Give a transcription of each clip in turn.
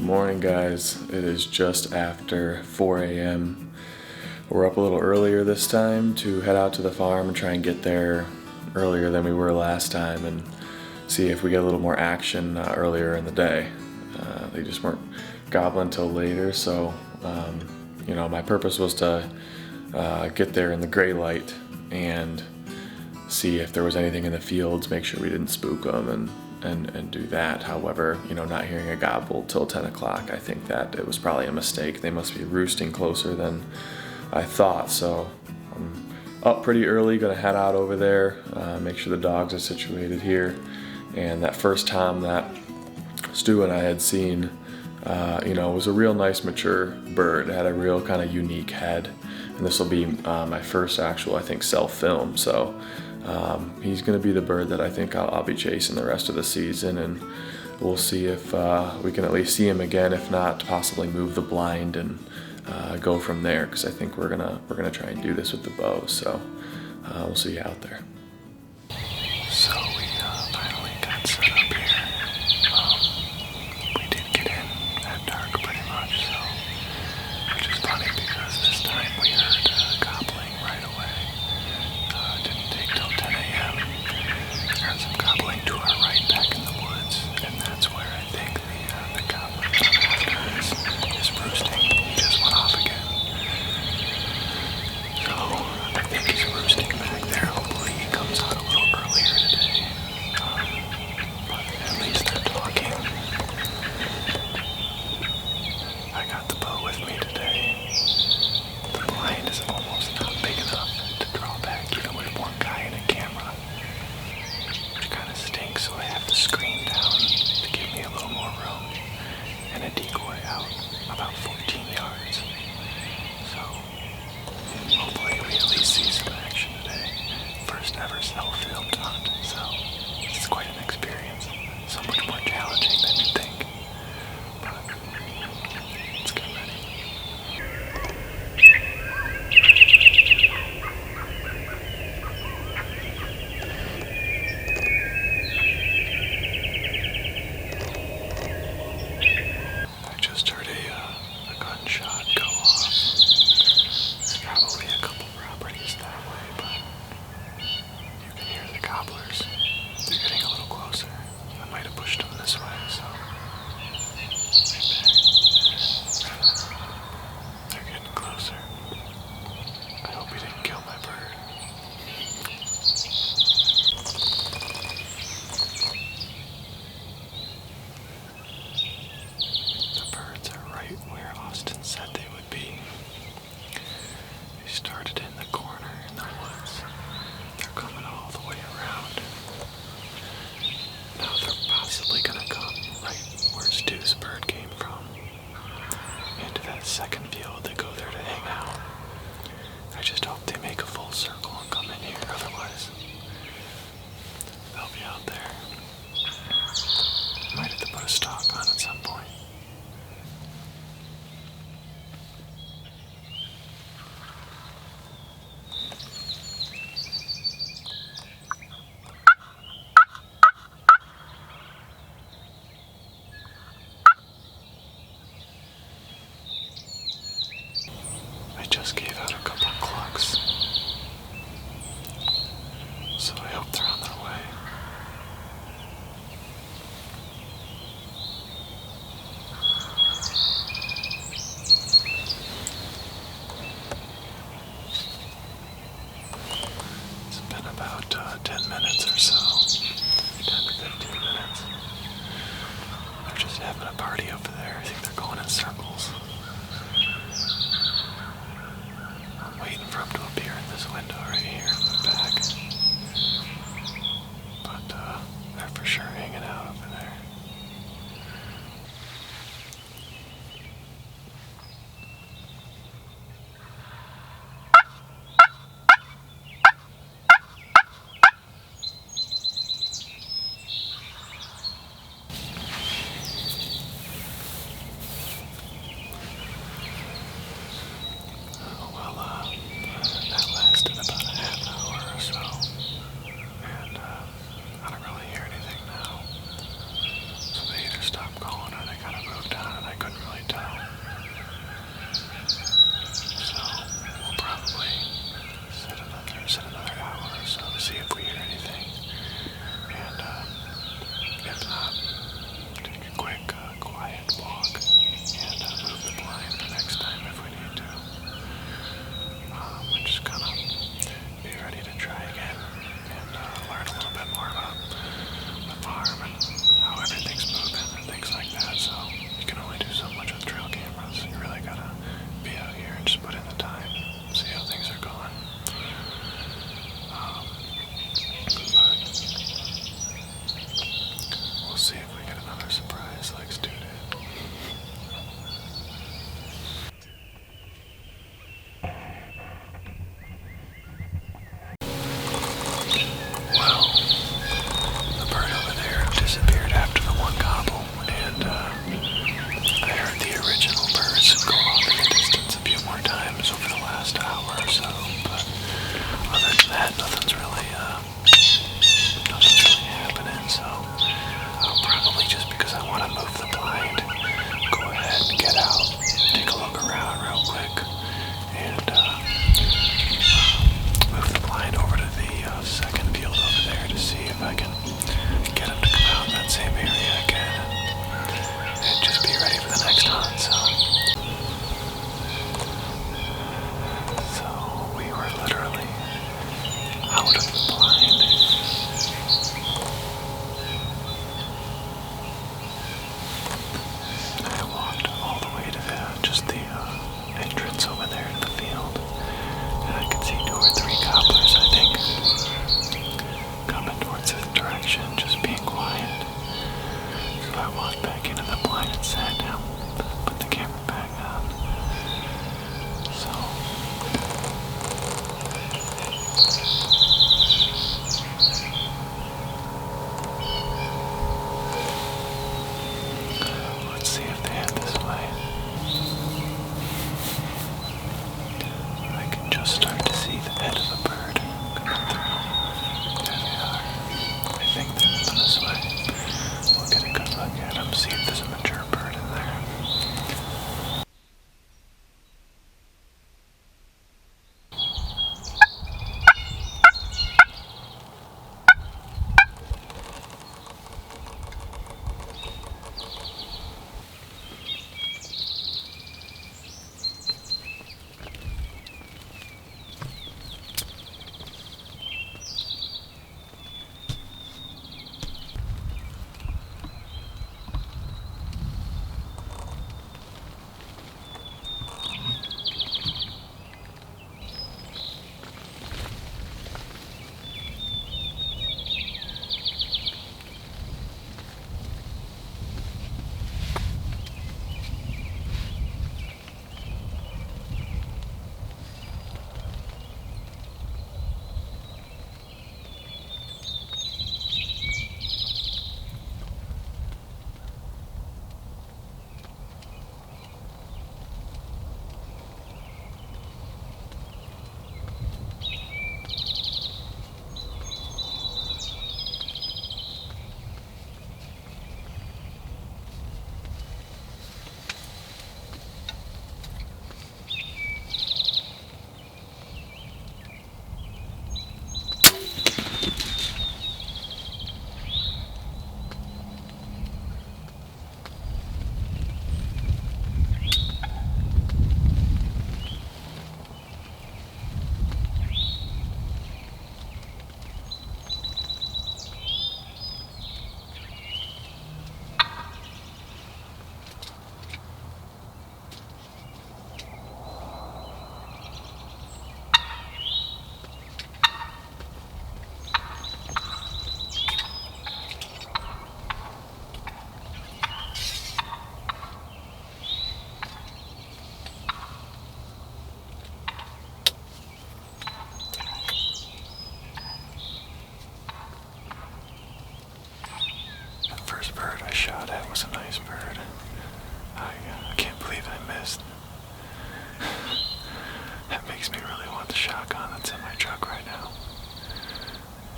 morning, guys. It is just after 4 a.m. We're up a little earlier this time to head out to the farm and try and get there earlier than we were last time and see if we get a little more action earlier in the day. They just weren't gobbling till later, so my purpose was to get there in the gray light and see if there was anything in the fields, make sure we didn't spook them and do that. However, not hearing a gobble till 10 o'clock, I think that it was probably a mistake. They must be roosting closer than I thought, so I'm up pretty early, gonna head out over there, make sure the dogs are situated here. And that first tom that Stu and I had seen, was a real nice mature bird. It had a real kind of unique head, and this will be my first actual, I think, self-film. So he's going to be the bird that I think I'll be chasing the rest of the season, and we'll see if we can at least see him again. If not, possibly move the blind and go from there, because I think we're gonna try and do this with the bow. So we'll see you out there. So we finally got set up here. We did get in at dark pretty much, so which is funny because this time we heard gobbling right away. Didn't take till 10 a.m. Heard some gobbling to our right back in the woods, and that's where I think the gobbler is roosting. He just went off again. So I think he's roosting back there. Hopefully he comes out a little earlier today. But at least they're talking. I got the bow with me today. The blind is almost not big enough to draw back even with one guy and a camera, which kind of stinks, so I have to screen down to give me a little more room and a decoy out about 14 yards. So hopefully we at least see some action today. First ever self-filmed hunt, so it's quite an experience. So much more challenging than you'd think. But let's get ready. I just heard a gunshot go off. There's probably a couple properties that way, but you can hear the gobblers. They're getting a little closer. I might have pushed them this way, so they're getting closer. I hope he didn't kill my bird. The birds are right where Austin said they would be. They started in the corner in the woods. They're coming all the way around. Now they're possibly gonna come right where Stu's bird came from. Into that second field, they go there to hang out. I just hope they make a full circle and come in here, otherwise they'll be out there. Might have to put a stalk on at some point. I just gave out a couple clucks, so I hope they're on their way. It's been about 10 minutes or so, 10 to 15 minutes. They're just having a party over there. I think they're going in circles. I'm waiting for him to appear in this window right here in the back. But they're for sure hanging out over there. That lasted about a half hour or so, and I don't really hear anything now. shot at was a nice bird. I can't believe I missed. That makes me really want the shotgun that's in my truck right now.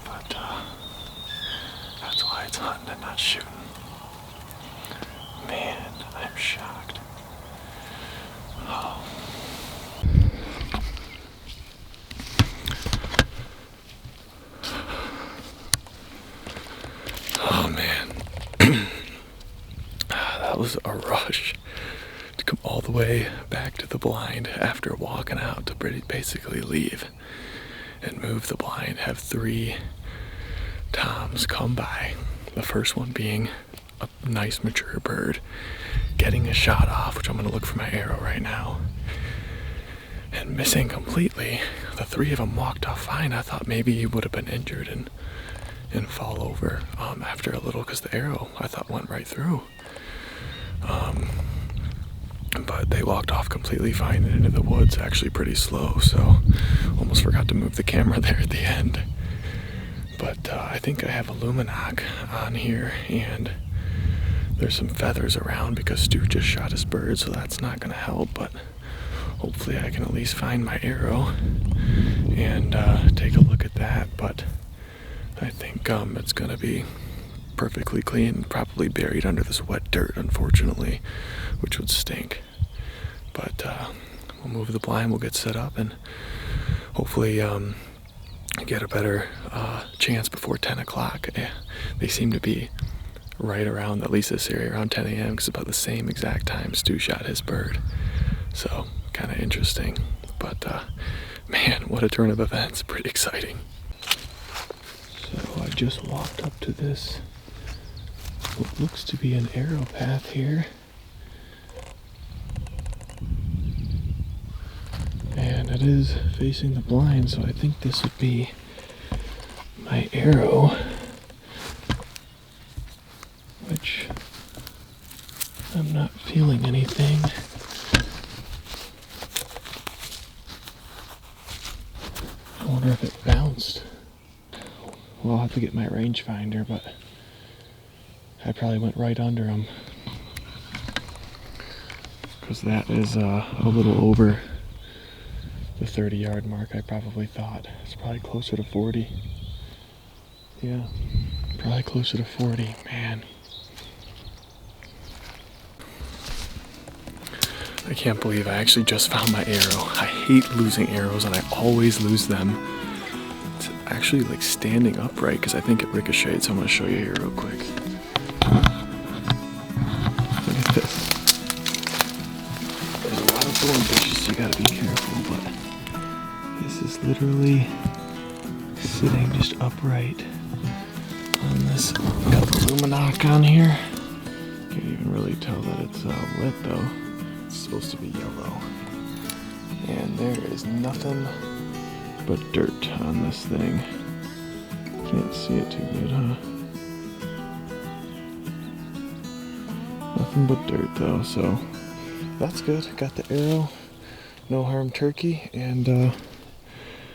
But that's why it's hunting and not shooting. Man, I'm shocked. Oh. Oh man. That was a rush to come all the way back to the blind after walking out to basically leave and move the blind. Have 3 toms come by. The first one being a nice mature bird, getting a shot off, which I'm going to look for my arrow right now, and missing completely. The 3 of them walked off fine. I thought maybe he would have been injured and fall over after a little, because the arrow I thought went right through. But they walked off completely fine and into the woods, actually pretty slow, so almost forgot to move the camera there at the end. But I think I have a luminog on here, and there's some feathers around because Stu just shot his bird, so that's not going to help, but hopefully I can at least find my arrow and take a look at that. But I think it's going to be perfectly clean, probably buried under this wet dirt, unfortunately, which would stink. But we'll move the blind, we'll get set up, and hopefully get a better chance before 10 o'clock. They seem to be right around, at least this area, around 10 a.m. because about the same exact time Stu shot his bird. So kind of interesting. But man, what a turn of events. Pretty exciting. So I just walked up to this, what looks to be an arrow path here. And it is facing the blind, so I think this would be my arrow, which I'm not feeling anything. I wonder if it bounced. Well, I'll have to get my rangefinder, but I probably went right under him, because that is a little over the 30-yard mark. I probably thought it's probably closer to 40. Yeah, probably closer to 40. Man, I can't believe I actually just found my arrow. I hate losing arrows, and I always lose them. It's actually like standing upright because I think it ricocheted, so I'm going to show you here real quick. Look at this. There's a lot of thorn bushes, so you gotta be careful, but this is literally sitting just upright on this. Got the luminog on here. Can't even really tell that it's lit though. It's supposed to be yellow. And there is nothing but dirt on this thing. Can't see it too good, huh? Nothing but dirt though, so that's good. Got the arrow, no harm turkey, and